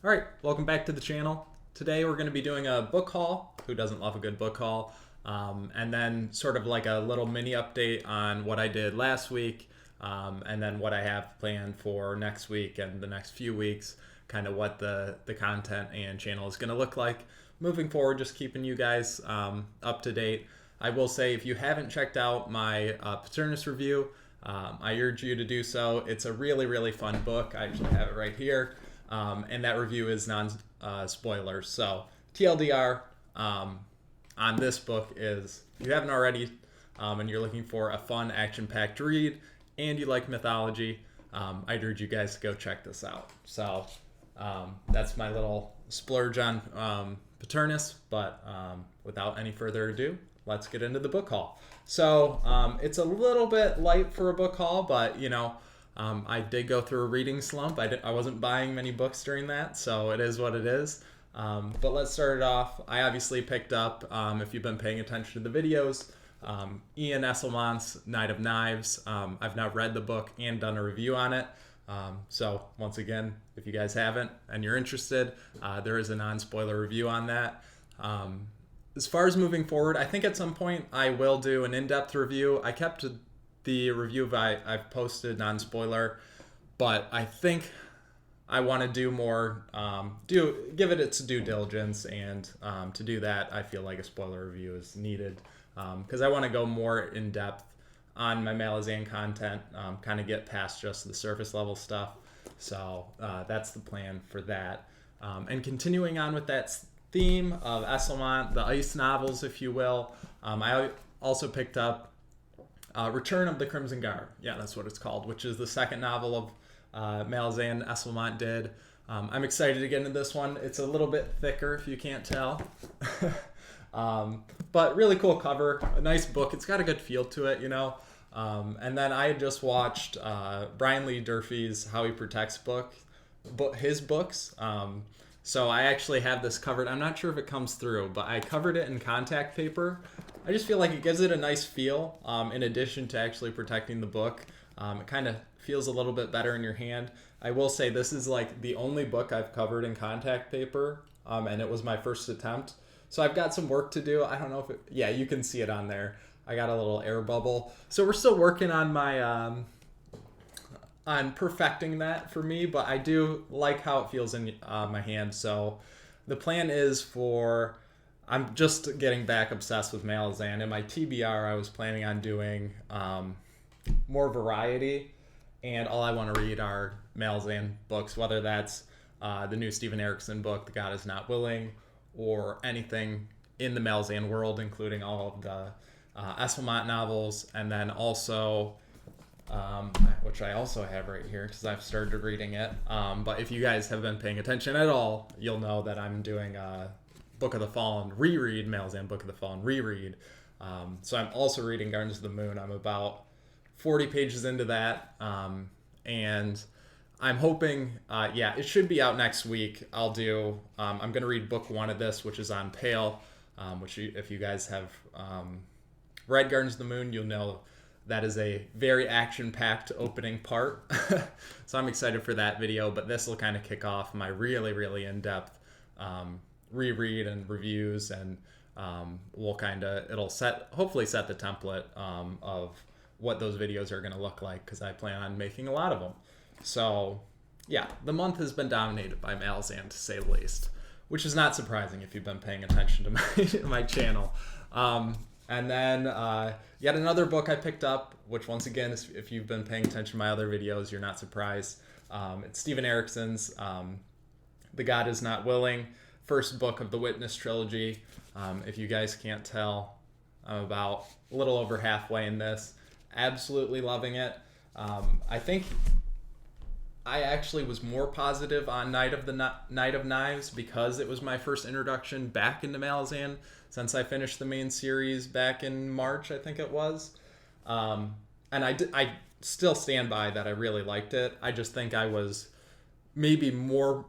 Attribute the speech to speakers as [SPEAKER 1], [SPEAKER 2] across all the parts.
[SPEAKER 1] All right, welcome back to the channel. Today we're going to be doing a book haul. Who doesn't love a good book haul? And then sort of like a little mini update on what I did last week, and then what I have planned for next week and the next few weeks, kind of what the content and channel is going to look like moving forward, just keeping you guys up to date. I will say, if you haven't checked out my Paternus review, I urge you to do so. It's a really, really fun book. I actually have it right here. And that review is non-spoilers. So TLDR on this book is, if you haven't already, and you're looking for a fun, action-packed read, and you like mythology, I'd urge you guys to go check this out. So that's my little splurge on Paternus, but without any further ado, let's get into the book haul. So it's a little bit light for a book haul, but I did go through a reading slump. I wasn't buying many books during that, so it is what it is. But let's start it off. I obviously picked up, if you've been paying attention to the videos, Ian Esselman's Knight of Knives. I've now read the book and done a review on it. So once again, if you guys haven't and you're interested, there is a non-spoiler review on that. As far as moving forward, I think at some point I will do an in-depth review. I kept the review I've posted non-spoiler, but I think I want to do more, give it its due diligence, and to do that, I feel like a spoiler review is needed, because I want to go more in depth on my Malazan content, kind of get past just the surface level stuff. So that's the plan for that. And continuing on with that theme of Esselman, the ice novels, if you will, I also picked up Return of the Crimson Guard. Yeah, that's what it's called, which is the second novel of Malazan Esselman did. I'm excited to get into this one. It's a little bit thicker, if you can't tell. But really cool cover, a nice book. It's got a good feel to it, And then I had just watched Brian Lee Durfee's How He Protects his books. So I actually have this covered. I'm not sure if it comes through, but I covered it in contact paper. I just feel like it gives it a nice feel, in addition to actually protecting the book. It kind of feels a little bit better in your hand. I will say this is like the only book I've covered in contact paper, and it was my first attempt. So I've got some work to do. I don't know if yeah, you can see it on there. I got a little air bubble. So we're still working on my on perfecting that for me, but I do like how it feels in my hand. So the plan is I'm just getting back obsessed with Malazan. In my TBR, I was planning on doing more variety, and all I want to read are Malazan books, whether that's the new Steven Erikson book, The God Is Not Willing, or anything in the Malazan world, including all of the Esselman novels, and then also which I also have right here because I've started reading it. But if you guys have been paying attention at all, you'll know that I'm doing Book of the Fallen reread, Malazan Book of the Fallen reread. So I'm also reading Gardens of the Moon. I'm about 40 pages into that, and I'm hoping, it should be out next week. I'm going to read book 1 of this, which is on Pale, which if you guys have read Gardens of the Moon, you'll know that is a very action-packed opening part. So I'm excited for that video, but this will kind of kick off my really, really in-depth reread and reviews, and it'll hopefully set the template of what those videos are going to look like, because I plan on making a lot of them. So yeah, the month has been dominated by Malazan, to say the least, which is not surprising if you've been paying attention to my channel. And then yet another book I picked up, which once again, if you've been paying attention to my other videos, you're not surprised. It's Steven Erikson's The God Is Not Willing, first book of the Witness trilogy. If you guys can't tell, I'm about a little over halfway in this. Absolutely loving it. I think I actually was more positive on Knight of Knives because it was my first introduction back into Malazan since I finished the main series back in March, I think it was. And I still stand by that. I really liked it. I just think I was maybe more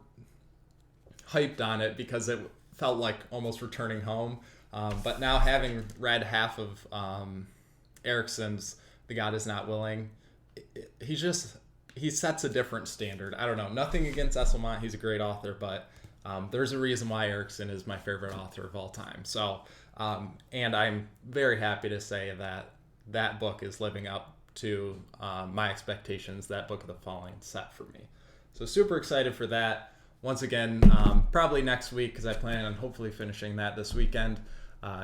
[SPEAKER 1] hyped on it because it felt like almost returning home. But now, having read half of Erikson's The God Is Not Willing, he's just he sets a different standard. I don't know. Nothing against Esselmont. He's a great author, but there's a reason why Erikson is my favorite author of all time. So, and I'm very happy to say that that book is living up to my expectations that Book of the Fallen set for me. So super excited for that. Once again, probably next week, because I plan on hopefully finishing that this weekend.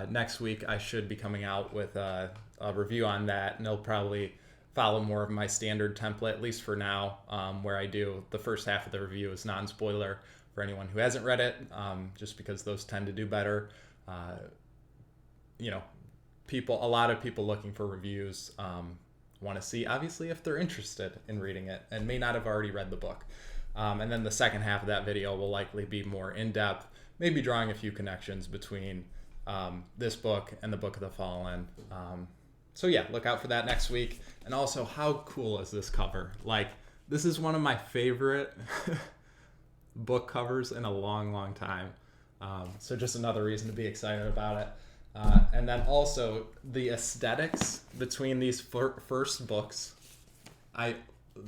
[SPEAKER 1] Next week, I should be coming out with a review on that, and it'll probably follow more of my standard template, at least for now, where I do the first half of the review is non-spoiler for anyone who hasn't read it, just because those tend to do better. A lot of people looking for reviews want to see, obviously, if they're interested in reading it and may not have already read the book. And then the second half of that video will likely be more in-depth, maybe drawing a few connections between this book and the Book of the Fallen. So yeah, look out for that next week. And also, how cool is this cover? Like, this is one of my favorite book covers in a long, long time. So just another reason to be excited about it. And then also the aesthetics between these first books.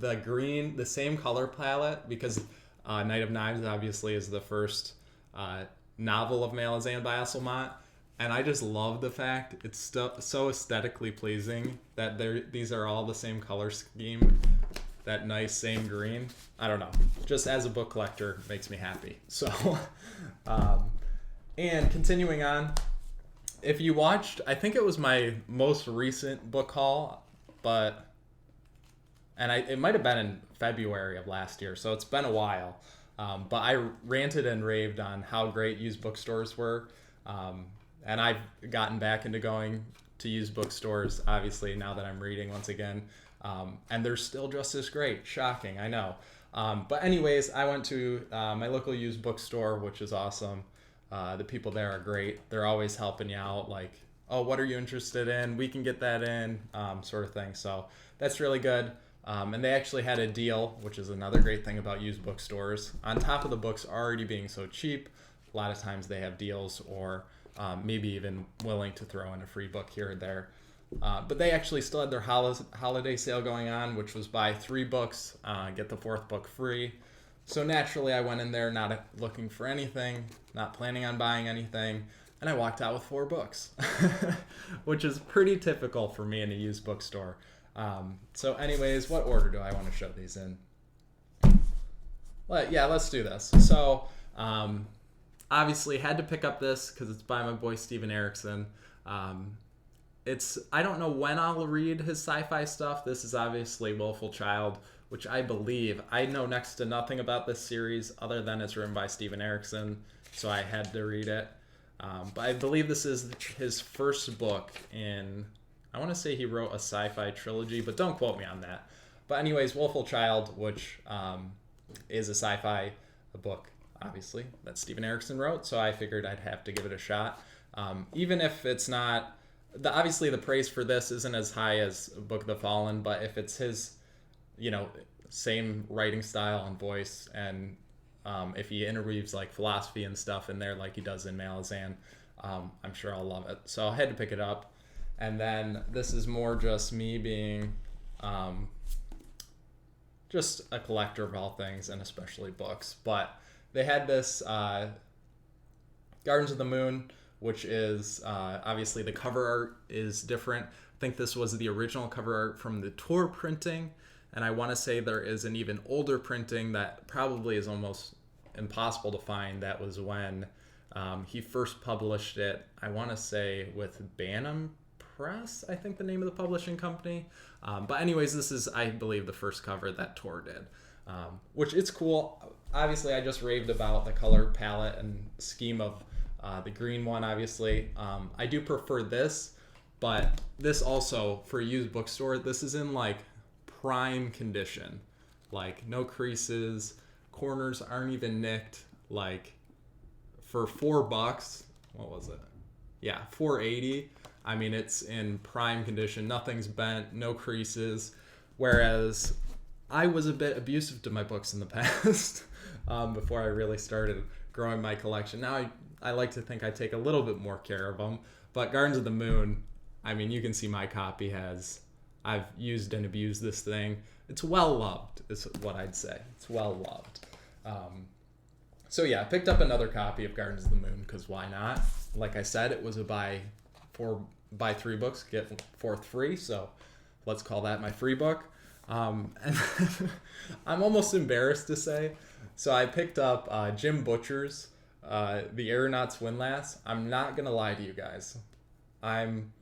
[SPEAKER 1] The green, the same color palette, because Knight of Knives obviously is the first novel of Malazan by Esselmont. And I just love the fact it's so aesthetically pleasing that these are all the same color scheme, that nice same green. I don't know. Just as a book collector, makes me happy. So, and continuing on, if you watched, I think it was my most recent book haul, it might have been in February of last year, so it's been a while. But I ranted and raved on how great used bookstores were. And I've gotten back into going to used bookstores, obviously, now that I'm reading once again. And they're still just as great. Shocking, I know. But anyways, I went to my local used bookstore, which is awesome. The people there are great. They're always helping you out, like, oh, what are you interested in? We can get that in, sort of thing. So that's really good. And they actually had a deal, which is another great thing about used bookstores. On top of the books already being so cheap, a lot of times they have deals, or maybe even willing to throw in a free book here or there. But they actually still had their holiday sale going on, which was buy 3 books, get the 4th book free. So naturally, I went in there not looking for anything, not planning on buying anything, and I walked out with 4 books, which is pretty typical for me in a used bookstore. So anyways, what order do I want to show these in? Well, yeah, let's do this. So obviously had to pick up this because it's by my boy Steven Erikson. I don't know when I'll read his sci-fi stuff. This is obviously Willful Child, which I know next to nothing about this series other than it's written by Steven Erikson, so I had to read it. But I believe this is his first book in, I want to say he wrote a sci-fi trilogy, but don't quote me on that. But anyways, Willful Child, which is a sci-fi book, obviously, that Steven Erikson wrote, so I figured I'd have to give it a shot. Even if it's not, obviously the praise for this isn't as high as Book of the Fallen, but if it's his, same writing style and voice, and if he interweaves like philosophy and stuff in there like he does in Malazan, I'm sure I'll love it. So I had to pick it up. And then this is more just me being just a collector of all things, and especially books. But they had this Gardens of the Moon, which is obviously the cover art is different. I think this was the original cover art from the tour printing, and I want to say there is an even older printing that probably is almost impossible to find. That was when he first published it, I want to say with Bantam Press, I think the name of the publishing company. But anyways, this is, I believe, the first cover that Tor did, which it's cool. Obviously, I just raved about the color palette and scheme of the green one, obviously. I do prefer this, but this also, for a used bookstore, this is in like prime condition. Like no creases, corners aren't even nicked. Like for $4, what was it? Yeah, $4.80. I mean, it's in prime condition. Nothing's bent, no creases. Whereas I was a bit abusive to my books in the past before I really started growing my collection. Now I like to think I take a little bit more care of them. But Gardens of the Moon, I mean, you can see my copy has I've used and abused this thing. It's well loved, is what I'd say. It's well loved. So yeah, I picked up another copy of Gardens of the Moon because why not? Like I said, it was a buy 3 books, get fourth free. So let's call that my free book. And I'm almost embarrassed to say. So I picked up Jim Butcher's The Aeronaut's Windlass. I'm not going to lie to you guys. I'm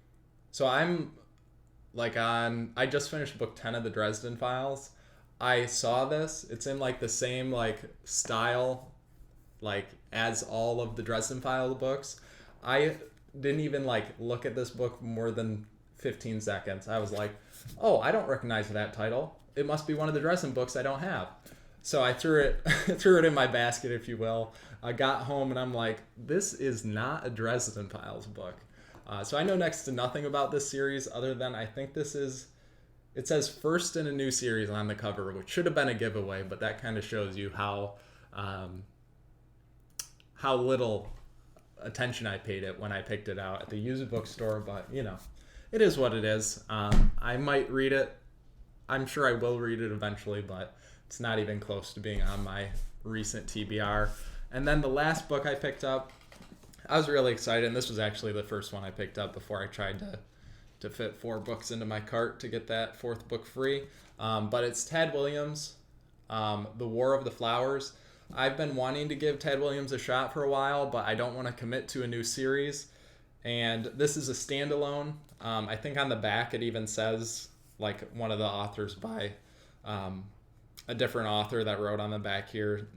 [SPEAKER 1] like I just finished book 10 of the Dresden Files. I saw this. It's in like the same like style like as all of the Dresden Files books. I didn't even like look at this book more than 15 seconds. I was like, oh, I don't recognize that title. It must be one of the Dresden books I don't have. So I threw it in my basket, if you will. I got home and I'm like, this is not a Dresden Files book. So I know next to nothing about this series other than I think it says first in a new series on the cover, which should have been a giveaway, but that kind of shows you how little attention I paid it when I picked it out at the used bookstore, but you know, it is what it is. I might read it. I'm sure I will read it eventually, but it's not even close to being on my recent TBR. And then the last book I picked up, I was really excited, and this was actually the first one I picked up before I tried to fit 4 books into my cart to get that 4th book free. But it's Tad Williams, The War of the Flowers. I've been wanting to give Tad Williams a shot for a while, but I don't want to commit to a new series. And this is a standalone. I think on the back it even says like one of the authors by a different author that wrote on the back here.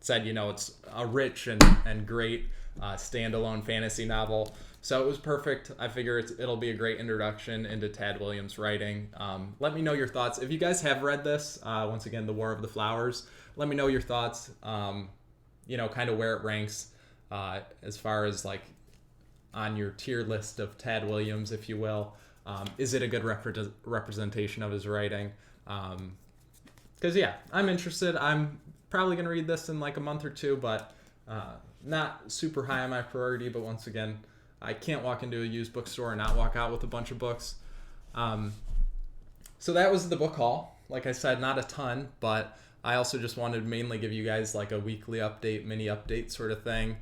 [SPEAKER 1] Said, you know, it's a rich and great standalone fantasy novel. So it was perfect. I figure it'll be a great introduction into Tad Williams' writing. Let me know your thoughts. If you guys have read this, once again, The War of the Flowers, let me know your thoughts, you know, kind of where it ranks as far as like on your tier list of Tad Williams, if you will. Is it a good representation of his writing? Because, yeah, I'm interested. I'm probably going to read this in like a month or two, but not super high on my priority. But once again, I can't walk into a used bookstore and not walk out with a bunch of books. So that was the book haul. Like I said, not a ton, but I also just wanted to mainly give you guys like a weekly update, mini update sort of thing.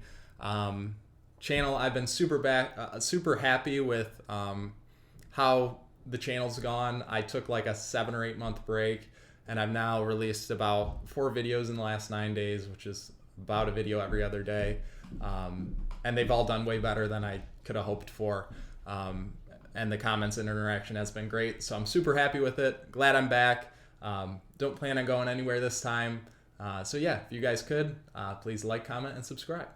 [SPEAKER 1] Channel, I've been super happy with how the channel's gone. I took like a 7 or 8 month break, and I've now released about 4 videos in the last 9 days, which is about a video every other day. And they've all done way better than I could have hoped for. And the comments and interaction has been great. So I'm super happy with it. Glad I'm back. Don't plan on going anywhere this time. So yeah, if you guys could, please like, comment, and subscribe.